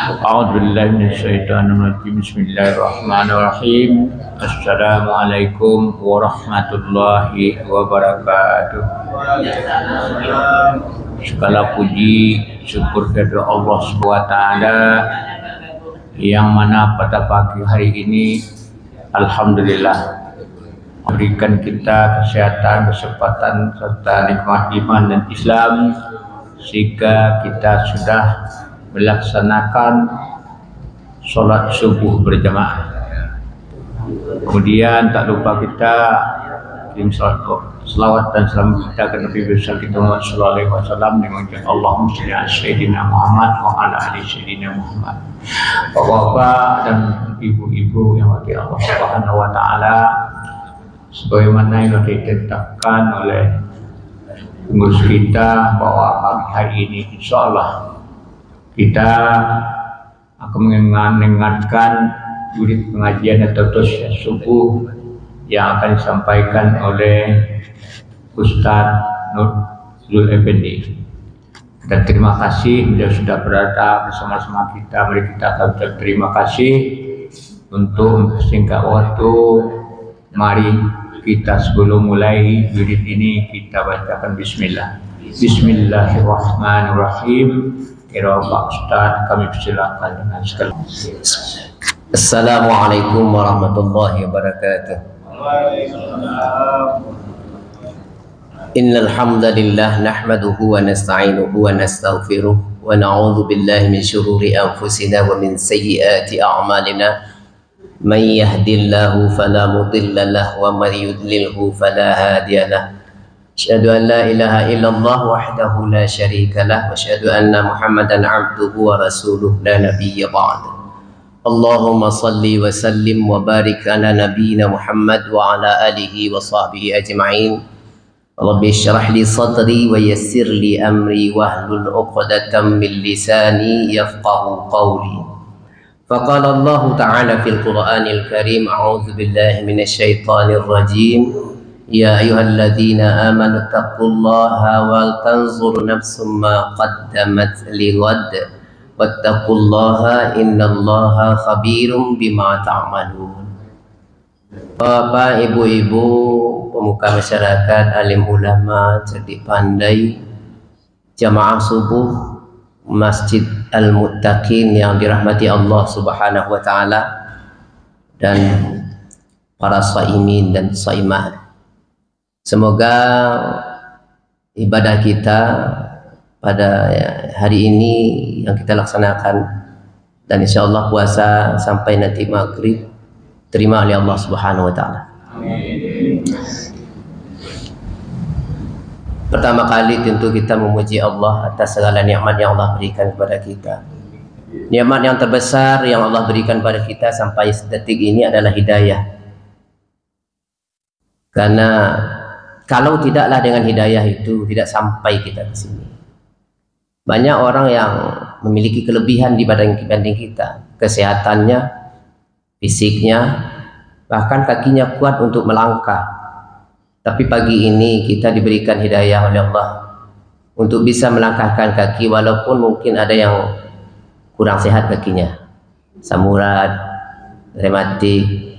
A'udzubillahiminasyaitonirrajim. Bismillahirrahmanirrahim. Assalamualaikum warahmatullahi wabarakatuh. Segala puji syukur kepada Allah SWT yang mana pada pagi hari ini alhamdulillah memberikan kita kesehatan, kesempatan serta nikmat iman dan Islam sehingga kita sudah melaksanakan sholat subuh berjamaah. Kemudian tak lupa kita kirim salawat dan salam kita ke Nabi besar kita Muhammad sallallahu alaihi wasallam dengan ucapan Allahumma shalli ala sayyidina Muhammad wa ala ali sayyidina Muhammad. Bapak-bapak dan ibu-ibu yang mati Allah Subhanahu wa taala, sebagaimana yang ditetapkan oleh pengurus kita bahwa pagi hari ini insyaallah kita akan mengingatkan unit pengajian atau tausiah subuh yang akan disampaikan oleh Ustaz Nur Zuleffendi. Dan terima kasih beliau sudah berada bersama-sama kita. Mari kita akan terima kasih untuk singkat waktu. Mari kita sebelum mulai unit ini kita bacakan Bismillah. Bismillahirrahmanirrahim. Kira Pak Ustaz kami persilakan dengan sekali. Assalamualaikum warahmatullahi wabarakatuh. Innal hamdalillah nahmaduhu wa nasta'inuhu wa nastaghfiruh wa na'udzu billahi min shururi anfusina wa min sayyiati a'malina. Man yahdihillahu fala mudilla lahu wa man yudlilhu fala hadiya lahu. Asyhadu an la ilaha illallah wahdahu la syarika lah wa asyhadu anna Muhammadan abduhu wa rasuluh la nabiyya ba'da. Allahumma salli wa sallim wa barik ala nabiyyina Muhammad wa ala alihi wa sahbihi ajma'in. Rabbi shrah li sadri wa yassir li amri wahlul 'uqdatam min lisani yafqahu qawli. Faqala Allah ta'ala fil Qur'anil Karim, a'udzu billahi minasy syaithanir rajim. Ya ayyuhalladzina amanu taqullaha wal tanzur nafsum ma qaddamat lighad wattaqullaha innallaha khabirum bima ta'malun. Bapak, ibu-ibu, pemuka masyarakat, alim ulama, cerdik pandai, jamaah subuh Masjid Al-Muttaqin yang dirahmati Allah Subhanahu wa taala, dan para shaimin dan shaimat. Semoga ibadah kita pada hari ini yang kita laksanakan dan insya Allah puasa sampai nanti maghrib terima oleh Allah Subhanahu wa taala. Pertama kali tentu kita memuji Allah atas segala nikmat yang Allah berikan kepada kita. Nikmat yang terbesar yang Allah berikan kepada kita sampai detik ini adalah hidayah. Karena kalau tidaklah dengan hidayah itu tidak sampai kita ke sini. Banyak orang yang memiliki kelebihan dibanding kita, kesehatannya, fisiknya, bahkan kakinya kuat untuk melangkah. Tapi pagi ini kita diberikan hidayah oleh Allah untuk bisa melangkahkan kaki walaupun mungkin ada yang kurang sehat kakinya. Samurat, rematik,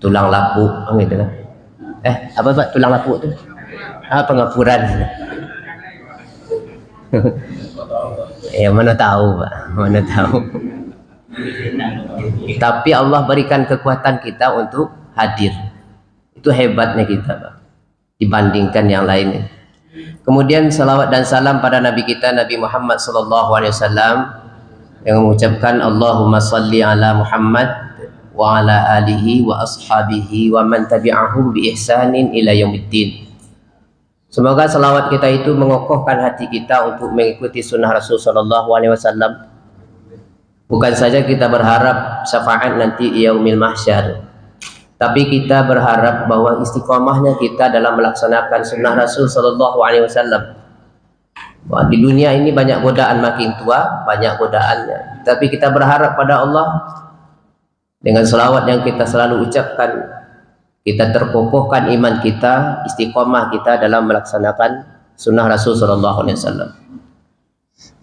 tulang lapuk, gitu kan. Apa Pak tulang lapuk tu? Pengapuran. Mana tahu Pak, mana tahu. Tapi Allah berikan kekuatan kita untuk hadir. Itu hebatnya kita Pak, dibandingkan yang lainnya. Kemudian salawat dan salam pada Nabi kita Nabi Muhammad sallallahu alaihi wasallam yang mengucapkan Allahumma salli ala Muhammad wa ala alihi wa ashabihi wa man tabi'ahum bi ihsanin ila yaumiddin. Semoga salawat kita itu mengokohkan hati kita untuk mengikuti sunnah Rasul sallallahu alaihi wasallam. Bukan saja kita berharap syafaat nanti yaumil mahsyar, tapi kita berharap bahwa istiqomahnya kita dalam melaksanakan sunnah Rasul sallallahu alaihi wasallam. Di dunia ini banyak godaan, makin tua banyak godaannya, tapi kita berharap pada Allah dengan selawat yang kita selalu ucapkan, kita terkokohkan iman kita, istiqomah kita dalam melaksanakan sunnah Rasul sallallahu alaihi wasallam.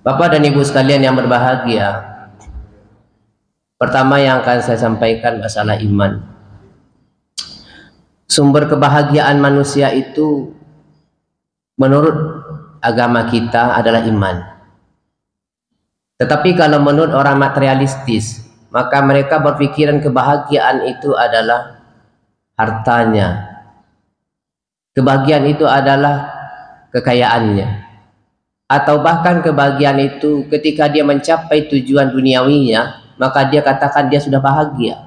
Bapak dan Ibu sekalian yang berbahagia, Pertama yang akan saya sampaikan masalah iman. Sumber kebahagiaan manusia itu menurut agama kita adalah iman. Tetapi kalau menurut orang materialistis, maka mereka berpikiran kebahagiaan itu adalah hartanya. Kebahagiaan itu adalah kekayaannya. Atau bahkan kebahagiaan itu ketika dia mencapai tujuan duniawinya, maka dia katakan dia sudah bahagia.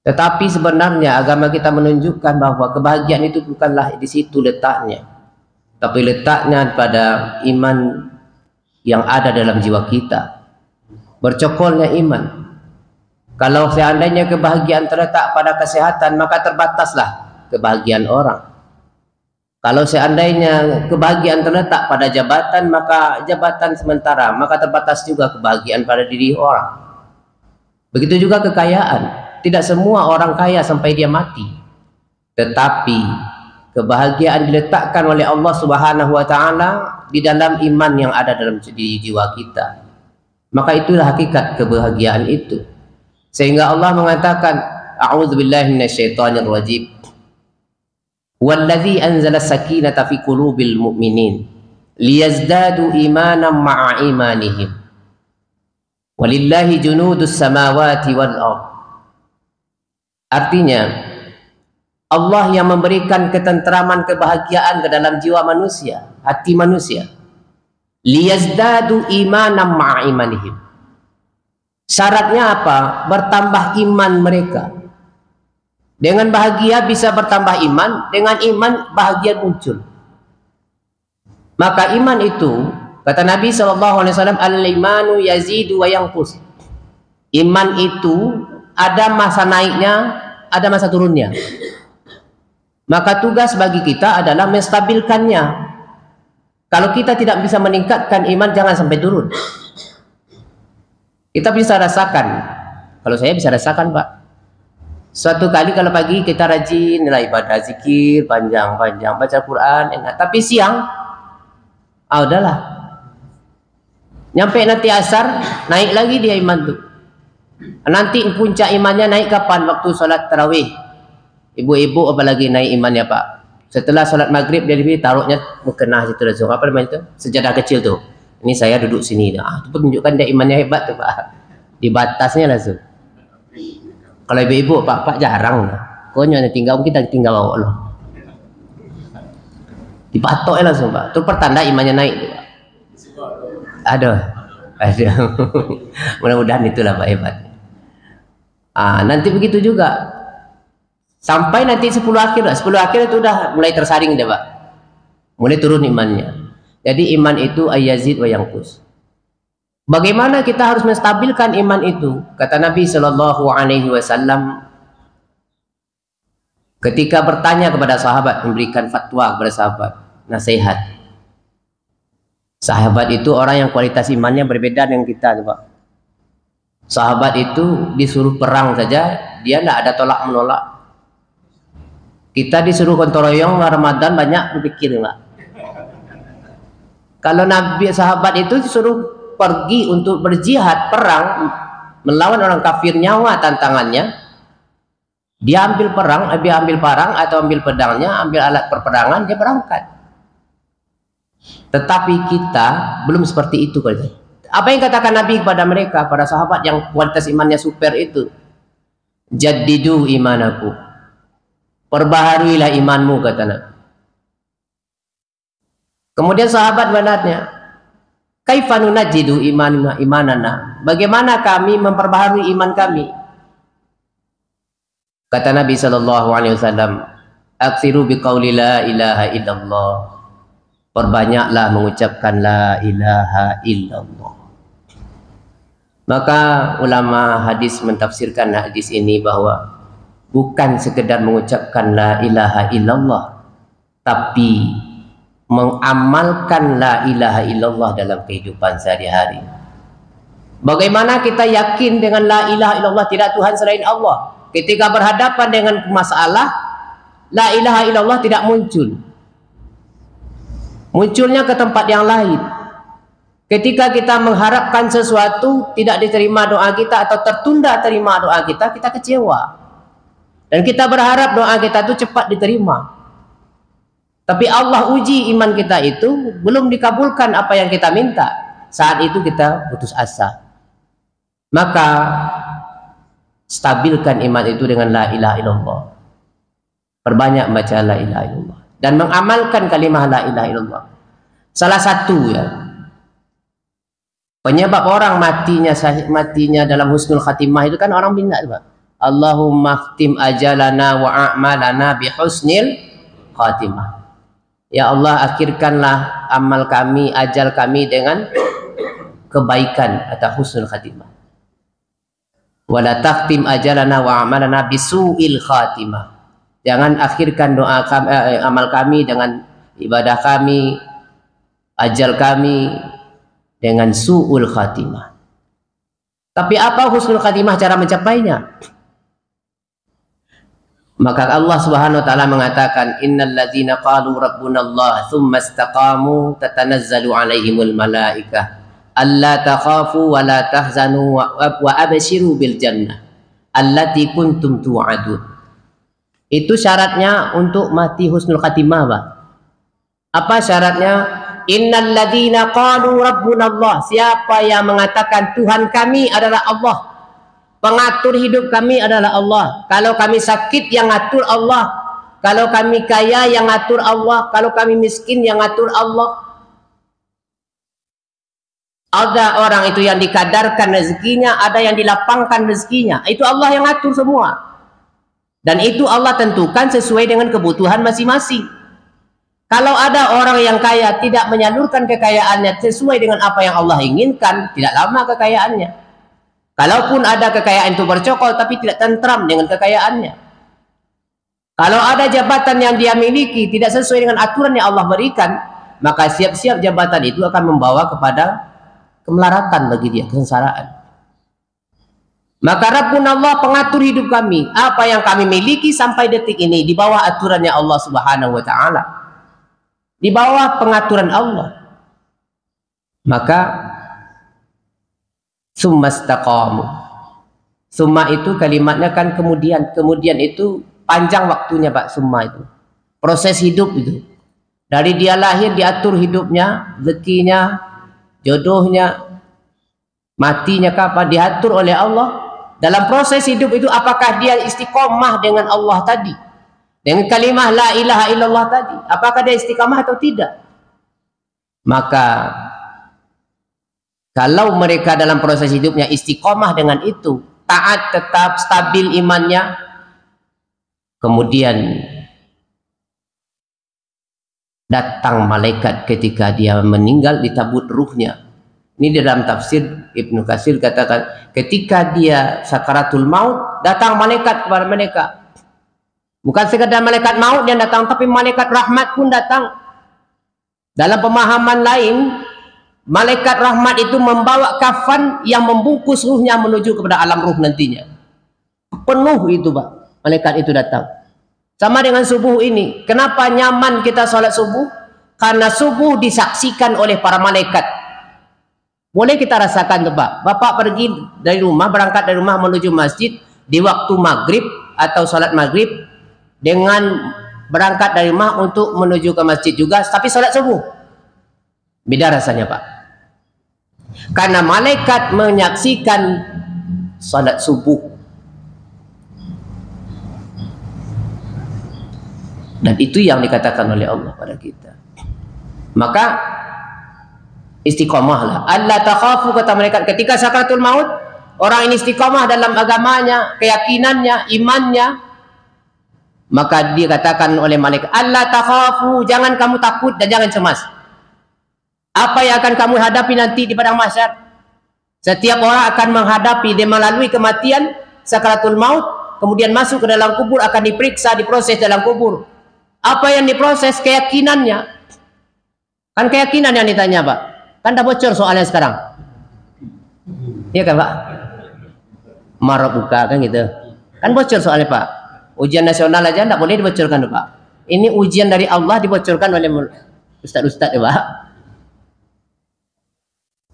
Tetapi sebenarnya agama kita menunjukkan bahwa kebahagiaan itu bukanlah di situ letaknya, tapi letaknya pada iman yang ada dalam jiwa kita. Bercokolnya iman. Kalau seandainya kebahagiaan terletak pada kesehatan, maka terbataslah kebahagiaan orang. Kalau seandainya kebahagiaan terletak pada jabatan, maka jabatan sementara, maka terbatas juga kebahagiaan pada diri orang. Begitu juga kekayaan. Tidak semua orang kaya sampai dia mati. Tetapi kebahagiaan diletakkan oleh Allah Subhanahu wa taala di dalam iman yang ada dalam jiwa kita. Maka itulah hakikat kebahagiaan itu. Sehingga Allah mengatakan, a'udzubillahi minasyaitonir rajim. Wallazi anzala sakinata fi qulubil mu'minin liyazdadu imanan ma'a imanihim. Walillahi junudus samawati wal ardh. Artinya, Allah yang memberikan ketentraman, kebahagiaan ke dalam jiwa manusia, hati manusia. Liyazdadu imanan ma'a imanihim. Syaratnya apa? Bertambah iman mereka. Dengan bahagia bisa bertambah iman, dengan iman bahagia muncul. Maka iman itu, kata Nabi SAW, al-imanu yazidu wa yanqus. Iman itu ada masa naiknya, ada masa turunnya. Maka tugas bagi kita adalah menstabilkannya. Kalau kita tidak bisa meningkatkan iman, jangan sampai turun. Kita bisa rasakan. Kalau saya bisa rasakan, Pak. Suatu kali kalau pagi kita rajin nilai ibadah, zikir panjang-panjang, baca Quran enak. Tapi siang, udahlah. Nyampe nanti asar, naik lagi dia iman tuh. Nanti puncak imannya naik kapan? Waktu sholat tarawih. Ibu-ibu apalagi naik imannya, Pak. Setelah sholat maghrib dia taruhnya mukenah situ langsung. Apa namanya itu? Sejadah kecil tuh. Ini saya duduk sini. Itu menunjukkan dia imannya hebat tuh, Pak. Di batasnya langsung. Kalau ibu-ibu, Pak jarang. Pokoknya tinggal kita tinggal Allah. Dipatoknya langsung, Pak. Itu pertanda imannya naik tuh, Pak. Aduh. Mudah-mudahan itulah Pak hebatnya. Nanti begitu juga. Sampai nanti 10 akhir. 10 akhir itu udah mulai tersaring deh, Pak. Mulai turun imannya. Jadi iman itu ayazid wa yanqus. Bagaimana kita harus menstabilkan iman itu? Kata Nabi Shallallahu Alaihi Wasallam ketika bertanya kepada sahabat, memberikan fatwa kepada sahabat, nasihat. Sahabat itu orang yang kualitas imannya berbeda dengan kita, Pak. Sahabat itu disuruh perang saja, dia tidak ada tolak menolak. Kita disuruh kontoroyong Ramadan banyak berpikir, Pak. Kalau Nabi sahabat itu disuruh pergi untuk berjihad, perang, melawan orang kafir, nyawa tantangannya, dia ambil perang, atau ambil pedangnya, ambil alat perperangan, dia berangkat. Tetapi kita belum seperti itu. Apa yang katakan Nabi kepada mereka, para sahabat yang kualitas imannya super itu? Jaddidu imanaku, perbaharuilah imanmu, kata Nabi. Kemudian sahabat bertanya, kaifa nunajjidu imanana? Bagaimana kami memperbaharui iman kami? Kata Nabi sallallahu alaihi wasallam, aksiru biqauli la ilaha illallah. Perbanyaklah mengucapkan la ilaha illallah. Maka ulama hadis mentafsirkan hadis ini bahwa bukan sekedar mengucapkan la ilaha illallah, tapi mengamalkan la ilaha illallah dalam kehidupan sehari-hari. Bagaimana kita yakin dengan la ilaha illallah, tidak Tuhan selain Allah? Ketika berhadapan dengan masalah, la ilaha illallah tidak muncul. Munculnya ke tempat yang lain. Ketika kita mengharapkan sesuatu tidak diterima doa kita atau tertunda terima doa kita, kita kecewa. Dan kita berharap doa kita itu cepat diterima. Tapi Allah uji iman kita itu, belum dikabulkan apa yang kita minta. Saat itu kita putus asa. Maka stabilkan iman itu dengan la ilaha illallah. Perbanyak baca la ilaha illallah dan mengamalkan kalimah la ilaha illallah. Salah satu ya penyebab orang matinya dalam husnul khatimah itu kan orang bina, Pak. Allahumma khtim ajalana wa a'malana bi husnil khatimah. Ya Allah, akhirkanlah amal kami, ajal kami dengan kebaikan atau husnul khatimah. Wala takhtim ajalana wa a'malana bi su'il khatimah. Jangan akhirkan doa kami, amal kami dengan ibadah kami, ajal kami dengan su'ul khatimah. Tapi apa husnul khatimah, cara mencapainya? Maka Allah Subhanahu wa taala mengatakan, innal ladzina qalu rabbunallah tsumma istaqamu tatanazzalu alaihimul malaikah alla takhafu wa la tahzanu wa abshiru bil jannah allati kuntum tu'adun. Itu syaratnya untuk mati husnul khatimah, Pak. Apa syaratnya? Innal ladzina qalu rabbunallah, siapa yang mengatakan Tuhan kami adalah Allah, pengatur hidup kami adalah Allah. Kalau kami sakit yang ngatur Allah, kalau kami kaya yang ngatur Allah, kalau kami miskin yang ngatur Allah. Ada orang itu yang dikadarkan rezekinya, ada yang dilapangkan rezekinya. Itu Allah yang ngatur semua. Dan itu Allah tentukan sesuai dengan kebutuhan masing-masing. Kalau ada orang yang kaya tidak menyalurkan kekayaannya sesuai dengan apa yang Allah inginkan, tidak lama kekayaannya. Kalaupun ada kekayaan itu bercokol tapi tidak tentram dengan kekayaannya. Kalau ada jabatan yang dia miliki tidak sesuai dengan aturan yang Allah berikan, maka siap-siap jabatan itu akan membawa kepada kemelaratan bagi dia, kesengsaraan. Maka Rabbunallah, pengatur hidup kami, apa yang kami miliki sampai detik ini di bawah aturannya Allah Subhanahu wa taala, di bawah pengaturan Allah. Maka summa istaqamu. Summa itu kalimatnya kan kemudian itu panjang waktunya, Pak. Summa itu proses hidup itu. Dari dia lahir diatur hidupnya, rezekinya, jodohnya, matinya kapan diatur oleh Allah. Dalam proses hidup itu apakah dia istiqomah dengan Allah tadi, dengan kalimah la ilaha illallah tadi, apakah dia istiqomah atau tidak? Maka kalau mereka dalam proses hidupnya istiqomah dengan itu, taat, tetap stabil imannya, kemudian datang malaikat ketika dia meninggal ditabut ruhnya. Ini di dalam tafsir Ibnu Katsir katakan, ketika dia sakaratul maut, datang malaikat kepada mereka. Bukan sekadar malaikat maut yang datang, tapi malaikat rahmat pun datang. Dalam pemahaman lain, malaikat rahmat itu membawa kafan yang membungkus ruhnya menuju kepada alam ruh nantinya. Penuh itu, Pak. Malaikat itu datang. Sama dengan subuh ini. Kenapa nyaman kita sholat subuh? Karena subuh disaksikan oleh para malaikat. Boleh kita rasakan tuh, Pak. Bapak pergi dari rumah, berangkat dari rumah menuju masjid di waktu maghrib atau sholat maghrib, dengan berangkat dari rumah untuk menuju ke masjid juga, tapi sholat subuh. Beda rasanya, Pak. Karena malaikat menyaksikan sholat subuh. Dan itu yang dikatakan oleh Allah pada kita. Maka istiqomahlah. Allah takhafu, kata mereka ketika sakaratul maut, orang ini istiqomah dalam agamanya, keyakinannya, imannya, maka dikatakan oleh malaikat, Allah takhafu, jangan kamu takut dan jangan cemas. Apa yang akan kamu hadapi nanti di padang mahsyar? Setiap orang akan menghadapi, dia melalui kematian, sakaratul maut, kemudian masuk ke dalam kubur, akan diperiksa, diproses dalam kubur. Apa yang diproses? Keyakinannya. Kan keyakinan yang ditanya, Pak. Kan dah bocor soalnya sekarang. Iya kan, Pak? Marah buka kan gitu. Kan bocor soalnya, Pak. Ujian nasional aja tidak boleh dibocorkan, Pak. Ini ujian dari Allah dibocorkan oleh ustaz-ustaz, Pak.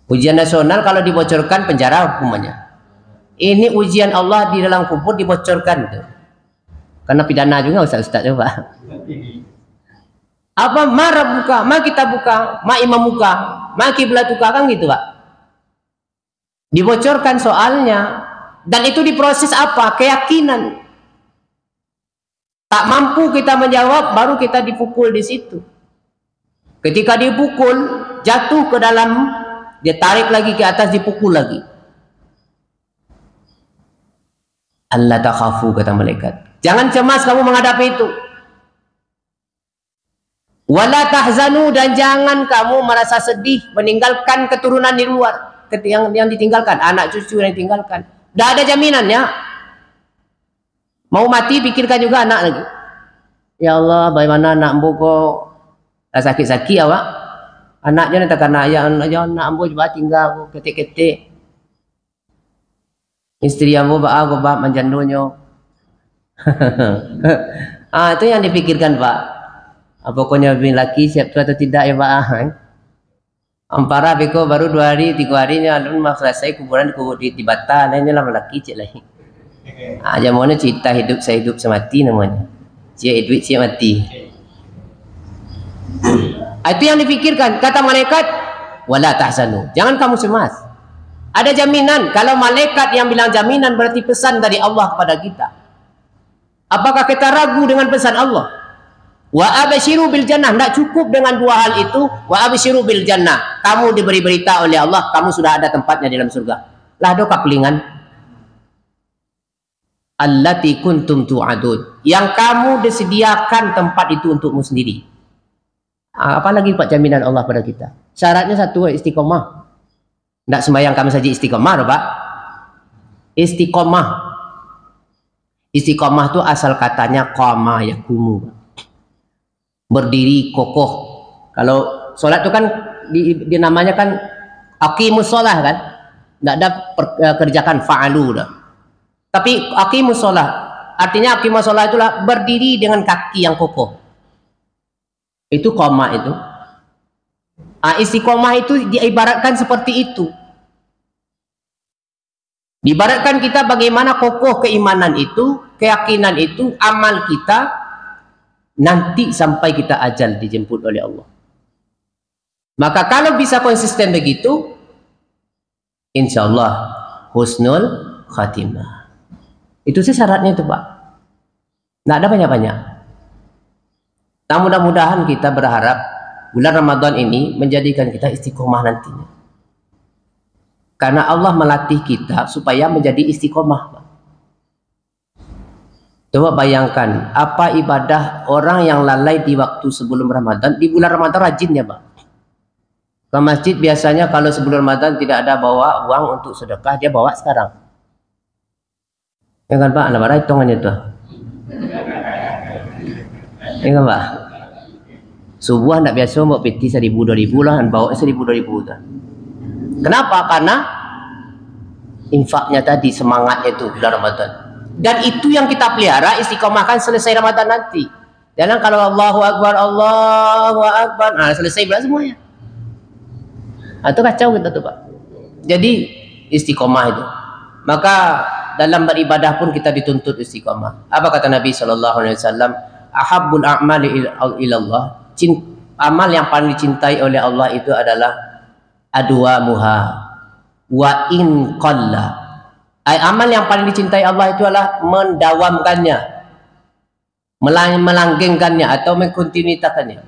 Ujian nasional kalau dibocorkan penjara hukumannya. Ini ujian Allah di dalam kubur dibocorkan tuh. Karena pidana juga ustaz-ustaz coba. Apa marah buka, ma kita buka, ma imam buka, ma kiblat buka, kan gitu Pak. Dibocorkan soalnya, dan itu diproses apa? Keyakinan. Tak mampu kita menjawab, baru kita dipukul di situ. Ketika dipukul, jatuh ke dalam, dia tarik lagi ke atas, dipukul lagi. Allah takhafu, kata malaikat. Jangan cemas kamu menghadapi itu. Wala tahzanu, dan jangan kamu merasa sedih meninggalkan keturunan di luar, yang ditinggalkan, anak cucu yang ditinggalkan. Dah ada jaminannya. Mau mati pikirkan juga anak lagi. Ya Allah, bagaimana anak ambo kok sakit-sakit awak. Anaknya nanti kena anak ambo coba tinggal ketik-ketik. Istri ambo bak manjandonyo. Itu yang dipikirkan Pak. Pokoknya bin laki siap tu atau tidak ya Pak. Ampara beko baru 2 hari 3 harinya alun mah selesai kuburan di Batal, lainnya lah laki cik lagi. Jamuannya cerita hidup saya hidup semati namanya. Cik duit cik mati. Itu yang dipikirkan. Kata malaikat, wala tahzanu, jangan kamu cemas. Ada jaminan. Kalau malaikat yang bilang jaminan, berarti pesan dari Allah kepada kita. Apakah kita ragu dengan pesan Allah? Wa absyiru bil jannah. Tidak cukup dengan 2 hal itu. Wa absyiru bil jannah, kamu diberi berita oleh Allah, kamu sudah ada tempatnya di dalam surga. Lah do kapelingan. Allati kuntum tu'adun, yang kamu disediakan tempat itu untukmu sendiri. Apalagi Pak jaminan Allah pada kita? Syaratnya satu, istiqomah. Tidak sembahyang kami saja istiqomah, Pak. Istiqomah. Istiqomah itu asal katanya qama yaqumu. Berdiri kokoh. Kalau sholat itu kan dinamanya kan aqimus sholah kan. Tidak ada kerjakan fa'alu dah. Tapi aqimus sholah, artinya aqimus sholah itulah berdiri dengan kaki yang kokoh. Itu qama itu. Istiqomah itu diibaratkan seperti itu. Diibaratkan kita bagaimana kokoh keimanan itu, keyakinan itu, amal kita nanti sampai kita ajal dijemput oleh Allah. Maka kalau bisa konsisten begitu, insya Allah husnul khatimah. Itu sih syaratnya itu Pak. Tidak ada banyak-banyak. Nah mudah-mudahan kita berharap bulan Ramadan ini menjadikan kita istiqomah nantinya. Karena Allah melatih kita supaya menjadi istiqomah Pak. Coba bayangkan, apa ibadah orang yang lalai di waktu sebelum Ramadan, di bulan Ramadan rajin ya Pak. Ke masjid biasanya kalau sebelum Ramadan tidak ada bawa uang untuk sedekah, dia bawa sekarang. Ya kan Pak, ada berapa hitungannya tuh? Ya kan Pak? Subuh tidak biasa mau peti 1.000-2.000 lah, bawa 1.000-2.000 tuh. Kenapa? Karena infaknya tadi, semangatnya itu bulan Ramadan. Dan itu yang kita pelihara, istiqomahkan selesai Ramadan nanti. Jangan kalau Allahu Akbar, selesai bulan semuanya. Itu kacau kita tuh Pak. Jadi istiqomah itu. Maka dalam beribadah pun kita dituntut istiqomah. Apa kata Nabi SAW? Ahabbul a'mali ilallah. Amal yang paling dicintai oleh Allah itu adalah adwamuha wa in qalla. Amal yang paling dicintai Allah itu adalah mendawamkannya, melanggengkannya atau mengkontinuitakannya.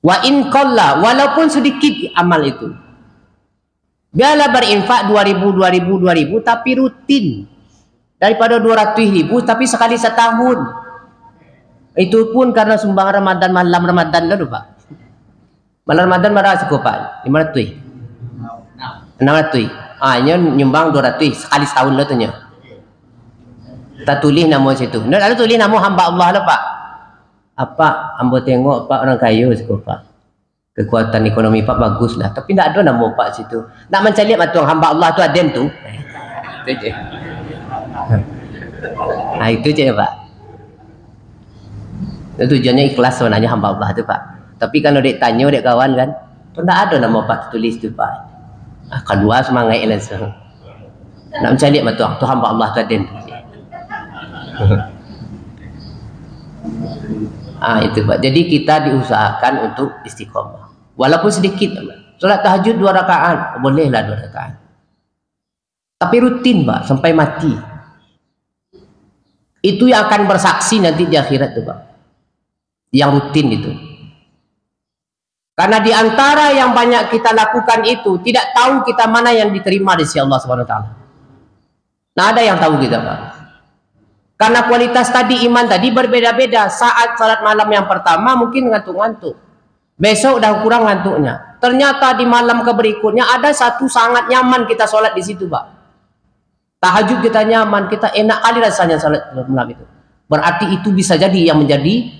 Wa in qalla, walaupun sedikit amal itu. Biarlah berinfak 2.000 tapi rutin. Daripada 200.000 tapi sekali setahun. Itu pun karena sumbangan Ramadan, malam Ramadan dulu Pak. Malam Ramadan berapa cukup Pak? 500. 600. Nyumbang 200 sekali setahun lah tu nya. Tak tulis nama situ. Nak ada tulis nama hamba Allah lah Pak. Apa ambo tengok Pak orang kaya cukup Pak. Kekuatan ekonomi Pak bagus lah. Tapi tak ada nama Pak situ. Nak mencari matuang hamba Allah tu adem tu. Itu je. Itu je Pak. Tujuannya ikhlas sebenarnya hamba Allah tu Pak. Tapi kalau dek tanya dek kawan kan, Tidak ada nama Pak tulis tu Pak. Kedua semangat langsung. Nak mencari mak tu hamba Allah tu ada. Itu Pak. Jadi kita diusahakan untuk istiqomah. Walaupun sedikit. Solat tahajud 2 rakaat, bolehlah 2 rakaat. Tapi rutin Pak sampai mati. Itu yang akan bersaksi nanti di akhirat tuh Pak. Yang rutin itu. Karena di antara yang banyak kita lakukan itu, tidak tahu kita mana yang diterima di sisi Allah Subhanahu wa taala. Nah, ada yang tahu kita, Pak. Karena kualitas tadi iman tadi berbeda-beda. Saat salat malam yang pertama mungkin ngantuk-ngantuk. Besok udah kurang ngantuknya. Ternyata di malam berikutnya ada satu sangat nyaman kita salat di situ, Pak. Tahajud kita nyaman, kita enak kali rasanya salat malam itu. Berarti itu bisa jadi yang menjadi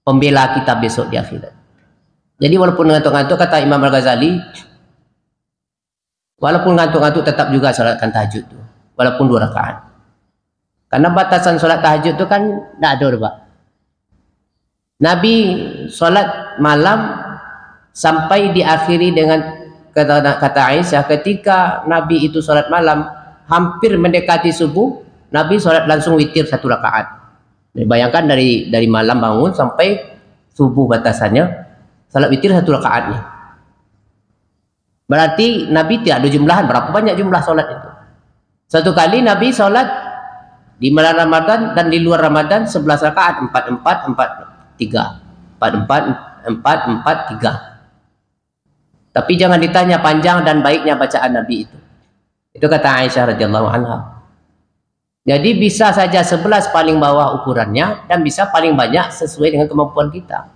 pembela kita besok di akhirat. Jadi walaupun ngantuk-ngantuk, kata Imam Al-Ghazali, walaupun ngantuk-ngantuk tetap juga salatkan tahajud itu, walaupun 2 rakaat. Karena batasan salat tahajud itu kan tidak ada, Pak. Nabi salat malam sampai diakhiri dengan kata Aisyah, ketika Nabi itu salat malam hampir mendekati subuh, Nabi salat langsung witir 1 rakaat. Bayangkan dari malam bangun sampai subuh batasannya. Salat witir 1 rakaatnya. Berarti Nabi tidak ada jumlahan berapa banyak jumlah salat itu. Satu kali Nabi salat di bulan Ramadan dan di luar Ramadan 11 rakaat, 4 4 4 3. 4 4 4 4 3. Tapi jangan ditanya panjang dan baiknya bacaan Nabi itu. Itu kata Aisyah radhiyallahu anha. Jadi bisa saja 11 paling bawah ukurannya dan bisa paling banyak sesuai dengan kemampuan kita.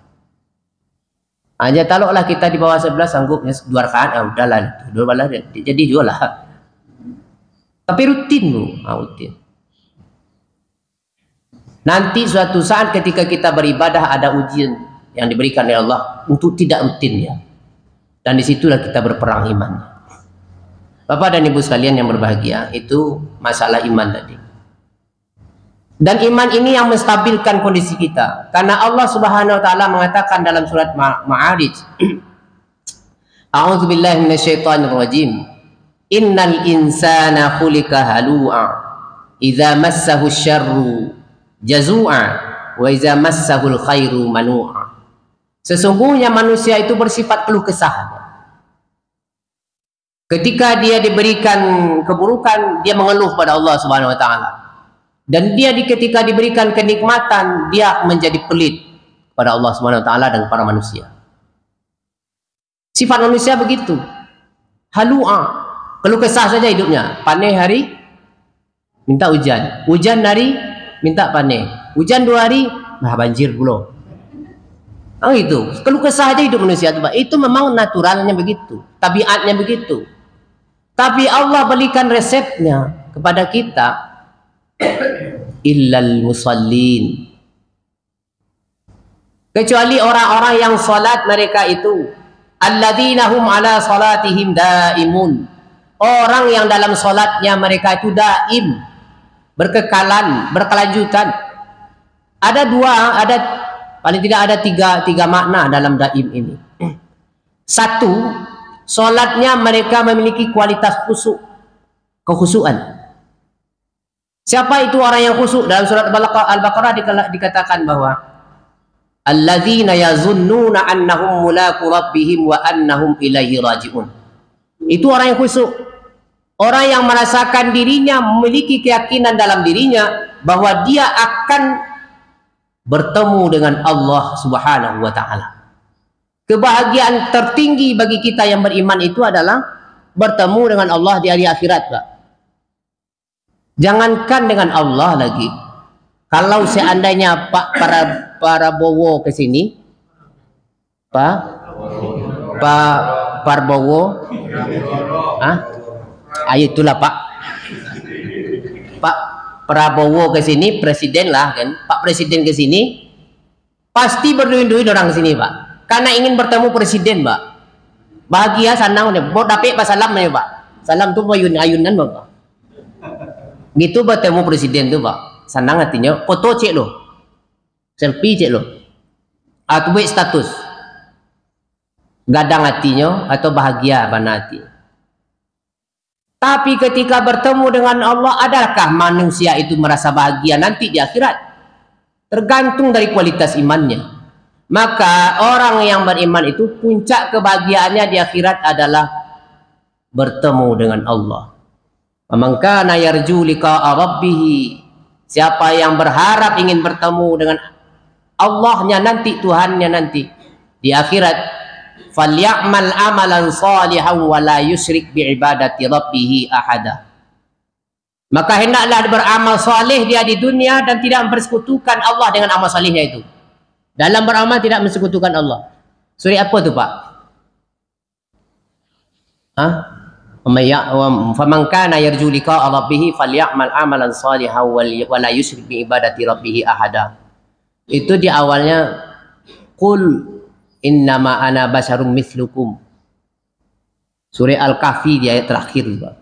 Hanya taruhlah kita di bawah 11 sanggupnya 2 rakaat, udahlah, jadi jualah. Tapi rutin lu, rutin. Nanti suatu saat ketika kita beribadah ada ujian yang diberikan oleh Allah untuk tidak rutin ya. Dan disitulah kita berperang iman. Bapak dan Ibu sekalian yang berbahagia, itu masalah iman tadi. Dan iman ini yang menstabilkan kondisi kita. Karena Allah Subhanahu wa taala mengatakan dalam surat Ma'arij, A'udzubillahi minasyaitonirrajim. Innal insana khuliqa halu'a. Idza massahu syarru jazu'a wa idza massahu khairu manu'a. Sesungguhnya manusia itu bersifat keluh kesah. Ketika dia diberikan keburukan, dia mengeluh pada Allah Subhanahu wa taala. Dan dia ketika diberikan kenikmatan, dia menjadi pelit pada Allah Subhanahu wa taala dan para manusia. Sifat manusia begitu. Halu'a, keluh kesah saja hidupnya. Panen hari minta hujan. Hujan hari minta panen. Hujan 2 hari banjir pula. Itu, keluh kesah saja hidup manusia itu, Pak. Itu memang naturalnya begitu, tabiatnya begitu. Tapi Allah berikan resepnya kepada kita. Illal musallin, kecuali orang-orang yang salat mereka itu alladzina hum ala salatihim daimun, orang yang dalam salatnya mereka itu daim, berkekalan, berkelanjutan. Ada paling tidak ada tiga makna dalam daim ini. Satu, salatnya mereka memiliki kualitas khusyuk, kekhusyuan. Siapa itu orang yang khusyuk? Dalam surat Al-Baqarah dikatakan bahwa alladzina yazunnuna annahum mulaqu rabbihim wa annahum ilaihi raji'un. Itu orang yang khusyuk. Orang yang merasakan dirinya memiliki keyakinan dalam dirinya bahwa dia akan bertemu dengan Allah Subhanahu wa taala. Kebahagiaan tertinggi bagi kita yang beriman itu adalah bertemu dengan Allah di hari akhirat, Pak. Jangankan dengan Allah lagi. Kalau seandainya Pak Prabowo ke sini, Pak Prabowo, itulah Pak Prabowo ke sini, presiden lah kan, Pak Presiden ke sini, pasti berduyun-duyun orang ke sini, Pak. Karena ingin bertemu presiden, Pak. Bahagia senang nih, mau dapat salam nih, Pak. Salam tuh ayun-ayunan, Pak. Gitu bertemu presiden tuh, Pak. Senang hatinya, foto cek lo, selfie cek lo, atau buat status. gadang hatinya atau bahagia pada hati. Tapi ketika bertemu dengan Allah, adakah manusia itu merasa bahagia nanti di akhirat? Tergantung dari kualitas imannya. Maka orang yang beriman itu puncak kebahagiaannya di akhirat adalah bertemu dengan Allah. Man kana yarju liqa'a rabbih, siapa yang berharap ingin bertemu dengan Allahnya nanti, Tuhannya nanti di akhirat, falyamal amalan salihan wa la yusyrik bi ibadati rabbih ahada. Maka hendaklah beramal saleh dia di dunia dan tidak mempersekutukan Allah dengan amal salehnya itu. Dalam beramal tidak mensekutukan Allah. Surah apa tu Pak? Faman kana yarju liqa'a rabbih falyamal amalan salihan wa la yusyrik bi ibadati rabbih ahada. Itu di awalnya qul innama ana basyarum mithlukum. Surah Al-Kahfi di ayat terakhir juga.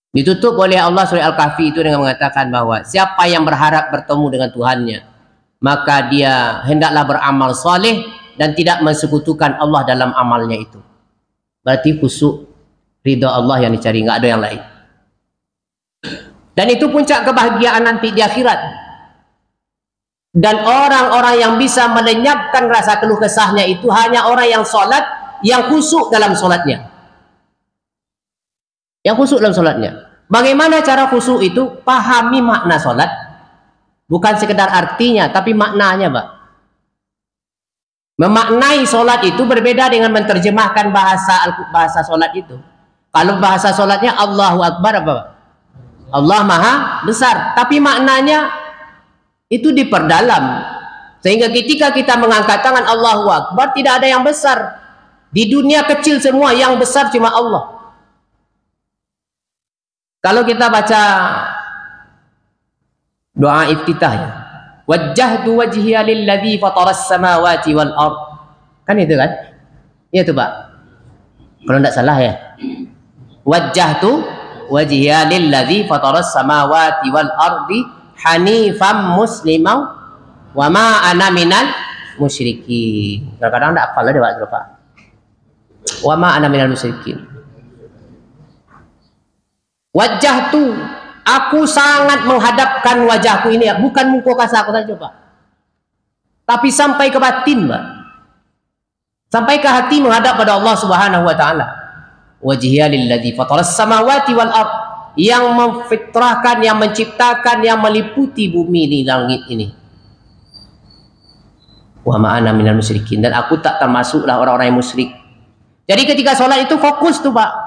Ditutup oleh Allah surah Al-Kahfi itu dengan mengatakan bahwa siapa yang berharap bertemu dengan Tuhannya, maka dia hendaklah beramal saleh dan tidak mensekutukan Allah dalam amalnya itu. Berarti khusyuk, ridha Allah yang dicari, enggak ada yang lain. Dan itu puncak kebahagiaan nanti di akhirat. Dan orang-orang yang bisa melenyapkan rasa keluh kesahnya itu hanya orang yang solat, yang khusyuk dalam solatnya. Yang khusyuk dalam solatnya. Bagaimana cara khusyuk itu? Pahami makna solat. Bukan sekedar artinya, tapi maknanya, Pak. Memaknai solat itu berbeda dengan menerjemahkan bahasa solat itu. Kalau bahasa solatnya Allahu Akbar apa, Pak? Allah Maha Besar. Tapi maknanya itu diperdalam, sehingga ketika kita mengangkat tangan Allahu Akbar, tidak ada yang besar di dunia, kecil semua, yang besar cuma Allah. Kalau kita baca doa iftitah ya, wajjahtu wajhiya lilladzi fataras samawati wal ard, kan itu kan? Iya tuh Pak, kalau tidak salah ya, wajjahtu wajhiya lilladzi fataras samawati wal ardi hanifam muslimau wa ma ana minal musyrikin. Kadang-kadang tak hafal dia Pak. Wa ma ana minal musyrikin. Wajah tu, aku sangat menghadapkan wajahku ini ya, bukan muka kasar aku saja Pak, tapi sampai ke batin Pak, sampai ke hati menghadap pada Allah Subhanahu wa taala. Wajhiya lilladzi fataras samawati wal ard, yang memfitrahkan, yang menciptakan, yang meliputi bumi ini, langit ini. Wa ma'ana minal musyrikin, dan aku tak termasuklah orang-orang yang musyrik. Jadi ketika sholat itu fokus tuh Pak.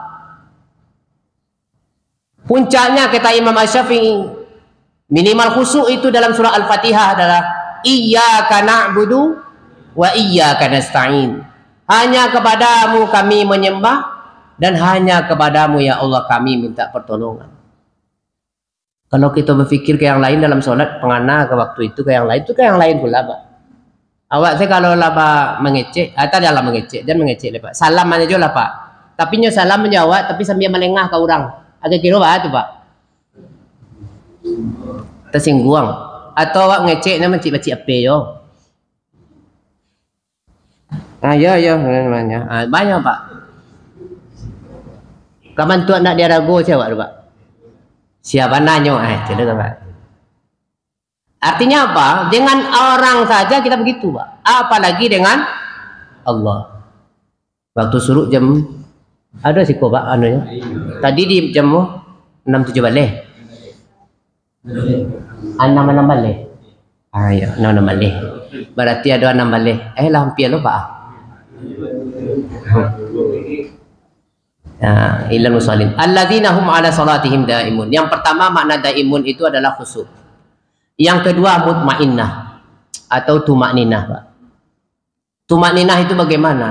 Puncaknya kata Imam Asy-Syafi'i, minimal khusyuk itu dalam surah Al-Fatihah adalah iyyaka na'budu wa iyyaka nasta'in. Hanya kepadamu kami menyembah, dan hanya kepadamu ya Allah kami minta pertolongan. Kalau kita berfikir ke yang lain dalam sholat, pengana ke waktu itu ke yang lain, itu ke yang lain pula Pak. Awak saya kalau lah Pak mengecek, atau dalam mengecek dan mengecek lah Pak, salam aja lah Pak, tapi nyo salam menjawab tapi sambil melengah ke orang, agak kira Pak itu Pak, tersinggung. Atau awak ngecek nama cik-cik apa yo, ya namanya banyak Pak. Kapan tuan nak dia ragu siapa tu Pak? Siapa nanyo? Itu Pak. Artinya apa? Dengan orang saja kita begitu Pak, apalagi dengan Allah. Waktu suruh jam ada sih kok Pak anunya. Tadi di jam 6-7 balik. 6 balik. Ya 6 balik. Berarti ada 6 balik. Lah hampir lo Pak. Ilal musallin alladzina hum ala salatihim daimun. Yang pertama makna daimun itu adalah khusyuk. Yang kedua mutmainnah atau tumakninah Pak. Tumakninah itu bagaimana?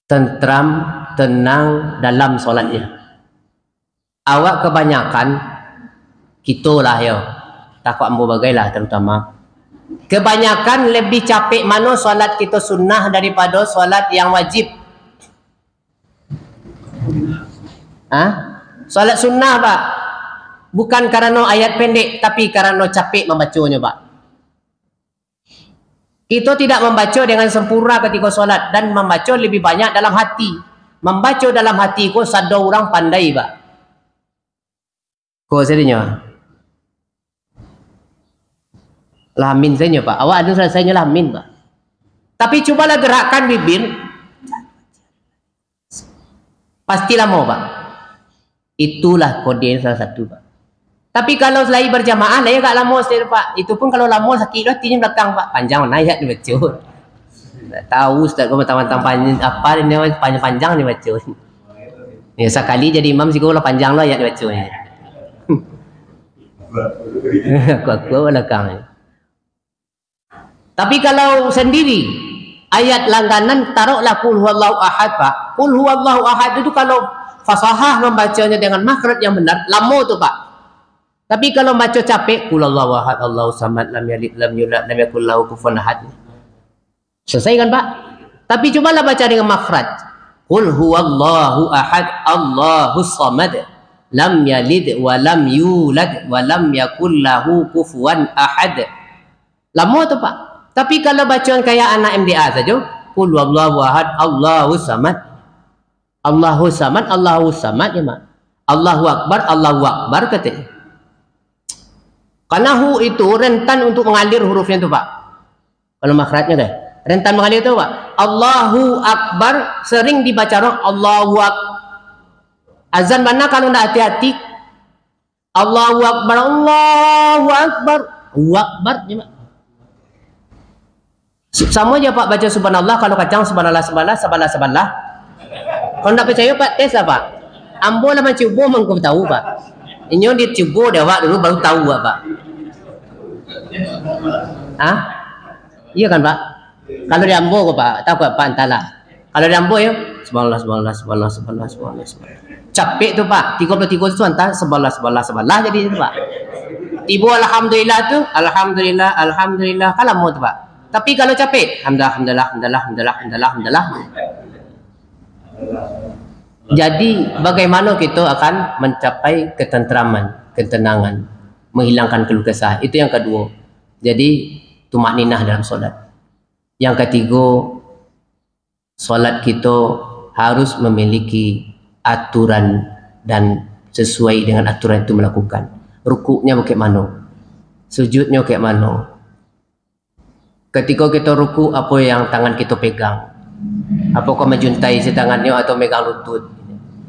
Tentram, tenang dalam solatnya. Awak kebanyakan kita lah yo, takut ambo bagailah terutama. Kebanyakan lebih capek mana solat kita sunnah daripada solat yang wajib. Solat sunnah Pak, bukan karena ayat pendek, tapi karena capek membacanya Pak. Kita tidak membaca dengan sempurna ketika solat dan membaca lebih banyak dalam hati. Membaca dalam hati ko sada orang pandai pak. Ko sedihnya. Lamin saja pak. Awak ada selesainya lamin pak. Tapi cubalah gerakkan bibir. Pastilah mau pak. Itulah kode salah satu pak. Tapi kalau selain berjamaah, lah ya gak lama sekali pak. Itu pun kalau lama sakit hatinya belakang pak. Panjang mana ayat ni baca. Tak tahu Ustaz kau mentang-mentang panjang apa ni panjang-panjang ni baca. Ya sekali jadi imam sih kau lah panjang lah ayat ni baca ni. Aku belakang. Tapi kalau sendiri ayat langganan taruhlah qul huwallahu ahad pak. Qul huwallahu ahad itu kalau fasahah membacanya dengan makhraj yang benar, lama tu pak. Tapi kalau baca capek, qul huwallahu ahad, Allahu samad, lam yalid lam yulad, lam yakul lahu kufuwan ahad. Selesai kan pak? Tapi cubalah baca dengan makhraj. Qul huwallahu ahad, Allahu samad, lam yalid wa lam yulad wa lam yakul lahu kufuwan ahad. Lama tu pak. Tapi kalau bacaan kayak anak MDA saja, qul huwallahu ahad, Allahu samad. Allahu samad, Allahu samad ya mak. Allahu akbar katanya. Karena hu itu rentan untuk mengalir hurufnya tu pak. Kalau makhrajnya deh, rentan mengalir tu pak. Allahu akbar sering dibaca orang Allahu akbar. Azan mana kalau nak hati-hati? Allahu akbar, Allahu akbar, Allahu akbar je mak. Sama je pak baca subhanallah, kalau kacang subhanallah subhanallah. Kalau tak percaya pak tes lah pak. Ambo lah mencuba mengkau tahu pak. Ini dia cuba dia pak dulu baru tahu pak. Ah? Iya kan pak? Kalau di Ambo kok pak, tahu pak antara. Kalau di Ambo ya, subhanallah. Capek tu pak, 33 tu antara subhanallah jadi itu pak. Tiba alhamdulillah tu, alhamdulillah, kalau mau tu pak. Tapi kalau capek, alhamdulillah. Jadi bagaimana kita akan mencapai ketentraman, ketenangan, menghilangkan keluh kesah. Itu yang kedua. Jadi tumakninah dalam solat. Yang ketiga, solat kita harus memiliki aturan dan sesuai dengan aturan itu melakukan. Rukuknya bagaimana? Sujudnya bagaimana? Ketika kita rukuk, apa yang tangan kita pegang? Apakah menjuntai si tangannya atau megang lutut?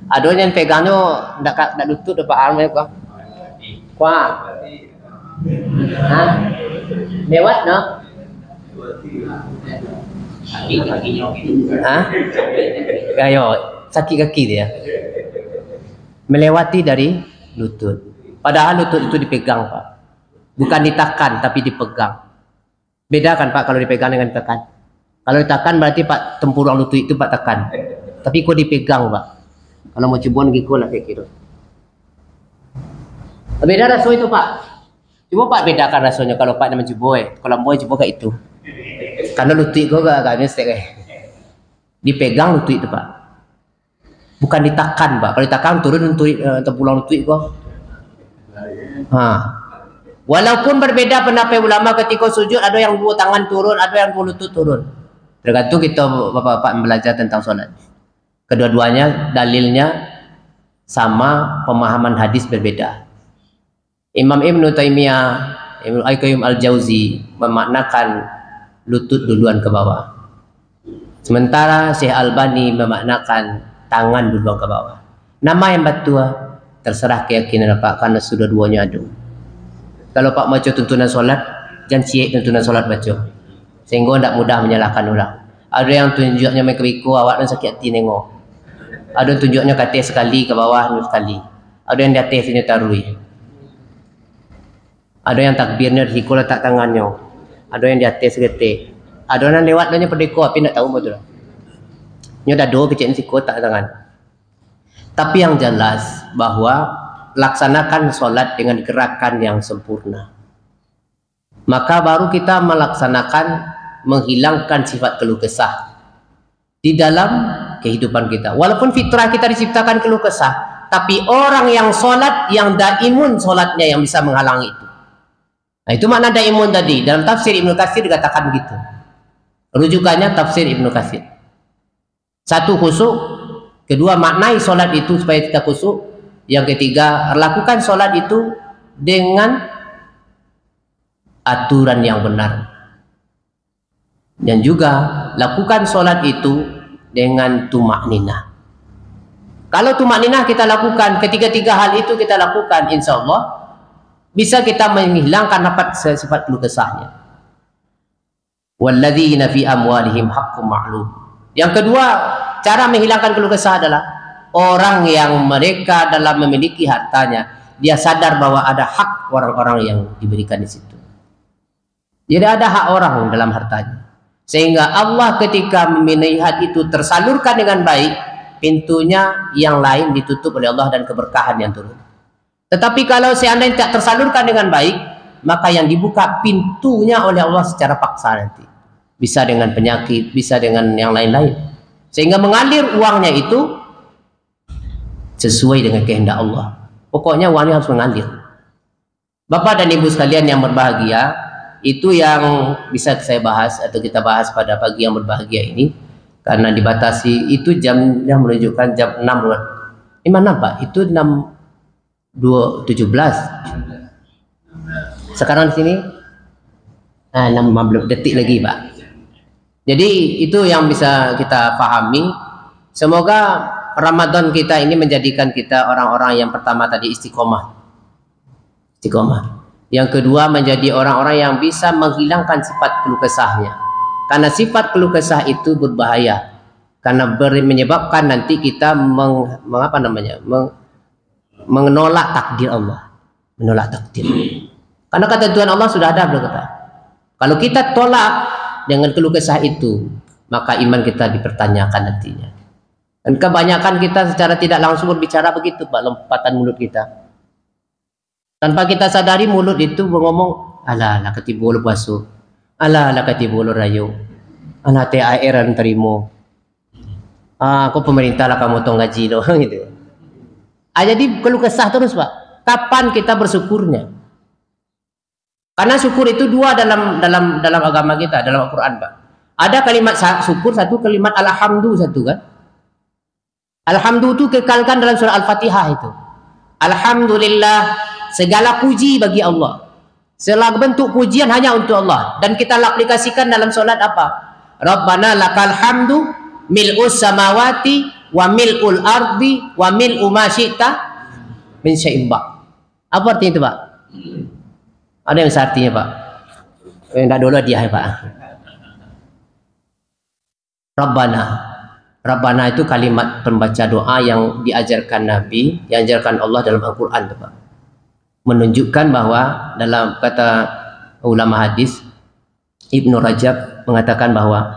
Ada yang pegangnya tak lutut dapat arm ya kau? Kuah. Hah? Lewat no? Hah? Ayo, sakit kaki dia. Melewati dari lutut. Padahal lutut itu dipegang pak. Bukan ditekan tapi dipegang. Beda kan pak kalau dipegang dengan ditekan. Kalau ditekan berarti pak tempurung lutut itu pak tekan. Tapi kok dipegang pak. Kalau mau cubuan gitu lah kayak gitu. Beda rasa itu pak. Cuma pak bedakan rasanya kalau pak nama cubuan. Kalau boy cubuan kayak itu. Karena lutut kau gak mesti kayak. Dipegang lutut itu pak. Bukan ditekan pak. Kalau ditekan turun lutut tempurung lutut kau. Walaupun berbeda pendapat ulama ketika sujud, ada yang dua tangan turun, ada yang dua lutut turun. Tergantung kita bapak-bapak belajar tentang solat. Kedua-duanya dalilnya sama, pemahaman hadis berbeda. Imam Ibn Taimiyah, Ibn Al-Qayyim Al-Jauzi memaknakan lutut duluan ke bawah. Sementara Syekh Albani memaknakan tangan duluan ke bawah. Nama yang betul terserah keyakinan Pak karena sudah duanya ada. Kalau Pak baca tuntunan solat, jangan siap tuntunan solat baca. Sehingga tidak mudah menyalahkan orang. Ada yang tunjuknya mekriku awak dan sakit hati nengok. Ada yang tunjuknya ke atas sekali, ke bawah sekali. Ada yang di atasnya tarui. Ada yang takbirnya dihikul letak tangannya. Ada yang di atas getik. Ada yang lewat dan perdeko tapi tidak tahu betul. Nya dah dua kecil sikut tak tangan. Tapi yang jelas bahwa laksanakan solat dengan gerakan yang sempurna. Maka baru kita melaksanakan menghilangkan sifat keluh kesah di dalam kehidupan kita. Walaupun fitrah kita diciptakan keluh kesah, tapi orang yang solat, yang daimun solatnya yang bisa menghalangi itu. Nah itu makna daimun tadi. Dalam tafsir Ibnu Katsir dikatakan begitu. Rujukannya tafsir Ibnu Katsir. Satu, khusyuk. Kedua, maknai solat itu supaya kita khusyuk. Yang ketiga, lakukan solat itu dengan aturan yang benar. Dan juga lakukan solat itu dengan tumak ninah. Kalau tumak ninah kita lakukan, ketiga-tiga hal itu kita lakukan, insya Allah bisa kita menghilangkan sifat keluh kesahnya. Walladzina fi amwalihim haqqun ma'lum. Yang kedua, cara menghilangkan keluh kesah adalah orang yang mereka dalam memiliki hartanya, dia sadar bahwa ada hak orang-orang yang diberikan di situ. Jadi ada hak orang dalam hartanya. Sehingga Allah ketika melihat itu tersalurkan dengan baik, pintunya yang lain ditutup oleh Allah dan keberkahan yang turun. Tetapi kalau seandainya tidak tersalurkan dengan baik, maka yang dibuka pintunya oleh Allah secara paksa nanti. Bisa dengan penyakit, bisa dengan yang lain-lain. Sehingga mengalir uangnya itu sesuai dengan kehendak Allah. Pokoknya uangnya harus mengalir. Bapak dan Ibu sekalian yang berbahagia, itu yang bisa saya bahas atau kita bahas pada pagi yang berbahagia ini. Karena dibatasi itu jamnya menunjukkan jam 6. Ini mana Pak? Itu 6.17. Sekarang di sini 15 detik lagi Pak. Jadi itu yang bisa kita pahami. Semoga Ramadan kita ini menjadikan kita orang-orang yang pertama tadi istiqomah. Yang kedua, menjadi orang-orang yang bisa menghilangkan sifat keluh kesahnya. Karena sifat keluh kesah itu berbahaya. Karena menyebabkan nanti kita menolak takdir Allah. Menolak takdir. Karena ketentuan Allah sudah ada, beliau kata. Kalau kita tolak dengan keluh kesah itu, maka iman kita dipertanyakan nantinya. Dan kebanyakan kita secara tidak langsung berbicara begitu, Pak, lompatan mulut kita. Tanpa kita sadari mulut itu ngomong, alah ketibul puasu, alah ketibul rayu, alah THR terima, aku pemerintah lah kamu tong gaji loh, gitu. Jadi keluh kesah terus Pak. Kapan kita bersyukurnya? Karena syukur itu dua dalam agama kita, dalam Al-Quran Pak. Ada kalimat syukur satu, kalimat alhamdu satu kan. Alhamdu itu kekalkan dalam surah Al-Fatihah itu. Alhamdulillah, segala puji bagi Allah. Segala bentuk pujian hanya untuk Allah. Dan kita aplikasikan dalam solat apa? Rabbana lakal hamdu mil'us samawati wa mil'ul ardi wa mil'u ma syi'ta min syai'in ba'. Apa artinya itu Pak? Ada yang seartinya Pak? Enggak dulu dia Pak. Rabbana itu kalimat pembaca doa yang diajarkan Nabi, yang diajarkan Allah dalam Al-Quran Pak. Menunjukkan bahwa dalam kata ulama hadis Ibnu Rajab mengatakan bahwa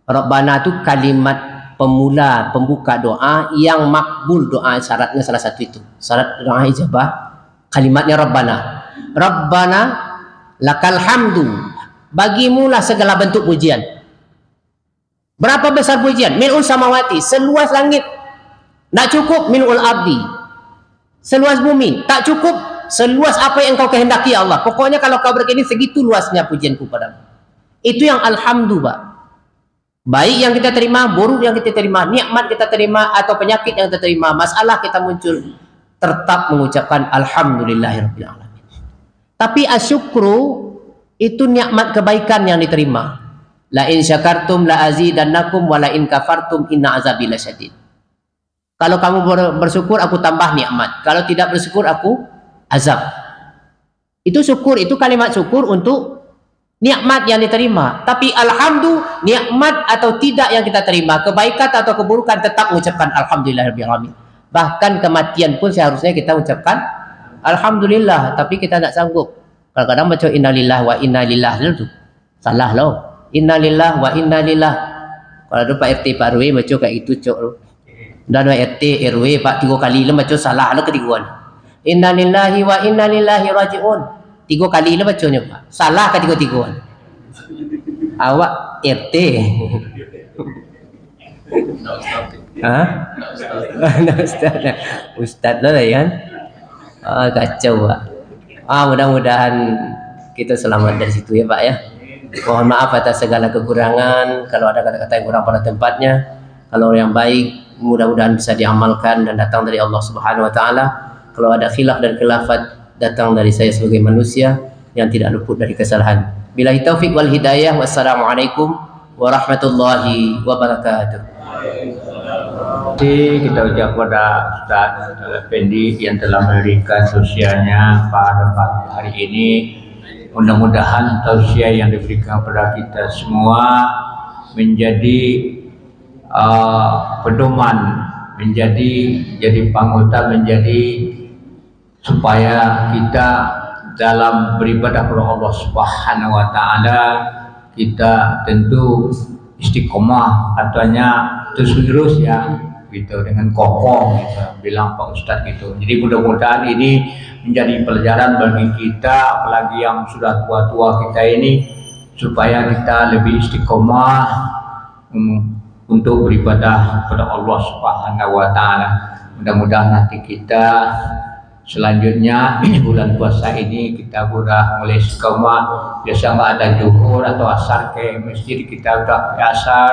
Rabbana itu kalimat pembuka doa yang makbul doa, syaratnya salah satu itu. Syarat doa ijabah kalimatnya Rabbana lakal hamdu, bagimulah segala bentuk pujian. Berapa besar pujian? Mil'ul samawati, seluas langit. Tak cukup mil'ul ardi, seluas bumi. Tak cukup seluas apa yang kau kehendaki ya Allah. Pokoknya kalau kau begini, segitu luasnya pujianku padamu. Itu yang alhamdu Pak. Baik yang kita terima, buruk yang kita terima, nikmat kita terima atau penyakit yang kita terima, masalah kita muncul, tetap mengucapkan alhamdulillahirabbil alamin. Tapi asyukru itu nikmat kebaikan yang diterima. La in syakartum la azidannakum wa la in kafartum inna azabi lasyadid. Kalau kamu bersyukur aku tambah nikmat, kalau tidak bersyukur aku azab. Itu syukur, itu kalimat syukur untuk nikmat yang diterima. Tapi alhamdu, nikmat atau tidak yang kita terima, kebaikan atau keburukan, tetap mengucapkan alhamdulillahirabbil alamin. Bahkan kematian pun seharusnya kita ucapkan alhamdulillah, tapi kita tak sanggup. Kadang-kadang baca innalillah wa inna ilaihi raji'un. Salah loh. Innalillah wa inna ilaihi. Kalau ada Pak RT Pak RW baca kayak itu cok loh. Dan RT RW Pak 3 kali lah baca salah lah ketigaan. Innalillahi wa inna ilaihi raji'un. 3 kali lah bacanya Pak. Salah ketiga-tigaan. Awak RT. Ustaz lah kan. Kacau Pak. Mudah-mudahan kita selamat dari situ ya Pak ya. Mohon maaf atas segala kekurangan. Kalau ada kata-kata yang kurang pada tempatnya, kalau yang baik mudah-mudahan bisa diamalkan dan datang dari Allah Subhanahu wa taala. Kalau ada khilaf dan khilafat datang dari saya sebagai manusia yang tidak luput dari kesalahan. Billahi taufik wal hidayah. Wassalamualaikum warahmatullahi wabarakatuh. Kita ucap kepada Ustaz Effendi yang telah memberikan tausiahnya pada pagi hari ini. Mudah-mudahan tausiah yang diberikan kepada kita semua menjadi pedoman, jadi panutan, menjadi supaya kita dalam beribadah kepada Allah Subhanahu wa taala kita tentu istiqomah, katanya terus-menerus ya gitu, dengan kokoh gitu, bilang Pak Ustadz gitu. Jadi mudah-mudahan ini menjadi pelajaran bagi kita, apalagi yang sudah tua-tua kita ini, supaya kita lebih istiqomah untuk beribadah kepada Allah Subhanahu wa taala. Mudah-mudahan nanti kita selanjutnya bulan puasa ini kita sudah mulai istiqomah. Biasa nggak ada zuhur atau asar ke masjid, kita sudah ke asar.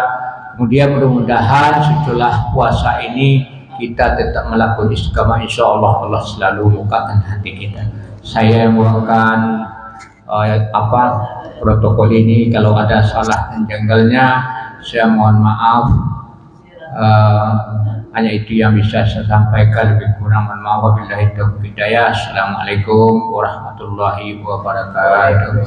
Kemudian mudah-mudahan setelah puasa ini kita tetap melakukan istiqamah, insya Allah Allah selalu bukakan hati kita. Saya membawakan protokol ini, kalau ada salah dan janggalnya saya mohon maaf. Hanya itu yang bisa saya sampaikan, lebih kurang mohon maaf. Wabillahi taufiq hidayah. Assalamualaikum warahmatullahi wabarakatuh.